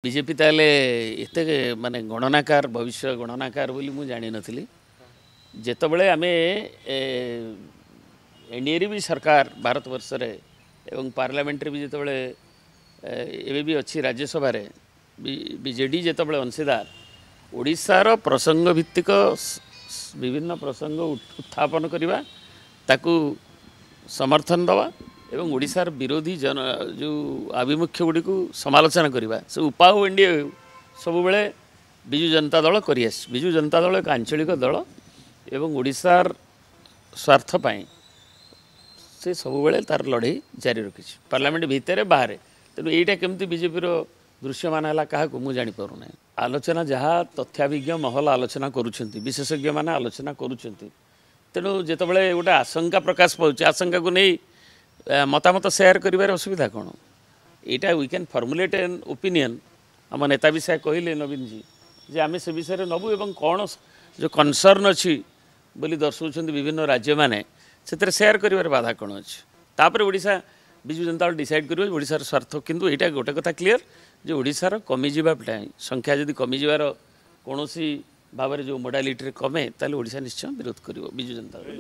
BJP ताले एते माने गणनाकार भविष्य गणनाकार बोली मु जानी नथिली जेतबळे आमे एनडीए भी सरकार भारत वर्ष रे एवं पार्लियामेंट रे भी जेतबळे एबे भी अछि राज्यसभा रे बीजेडी जेतबळे अंशीदार ओडिसा रो प्रसंग भित्तिक विभिन्न प्रसंग उत्थापन करिवा ताकू समर्थन दवा एवं ओडिशार विरोधी जन जो आभिमुख्य गुड़ी को समालोचना करवा से उपाय एनडीए सब बेले विजु जनता दल करियास विजु जनता दल एक आंचलिक दल एवं ओडिशार स्वार्थ पाई से सब बेले तार लड़े जारी रखी पार्लियामेंट भितर बाहर तेणु यहीटा केमती बीजेपी दृश्यमान है क्या मुझे जापना आलोचना जहाँ तथ्याभिज्ञ महल आलोचना करुँच विशेषज्ञ मैंने आलोचना करुँच तेणु जितेबाला गोटे आशंका प्रकाश पाँच आशंका को नहीं मतामत सेयार कर असुविधा कौन यहाँ we can formulate an opinion आम नेता भी से कहले नवीन जी जे आम से विषय नबू एवं कौन जो कनसर्न अच्छी बोली दर्शाऊँ विभिन्न राज्य मैंने से सेयार कर बाधा कौन अच्छी तापर ओडिशा विजु जनता दल डिसाइड कर ओडिशार स्वार्थ किंतु यहाँ गोटे कथा क्लीयर जो ओडिशार कमिजा संख्या जदि कमिजार कौन भाव जो मोडालिटी कमे ताले ओडिशा निश्चय विरोध कर विजु जनता दल।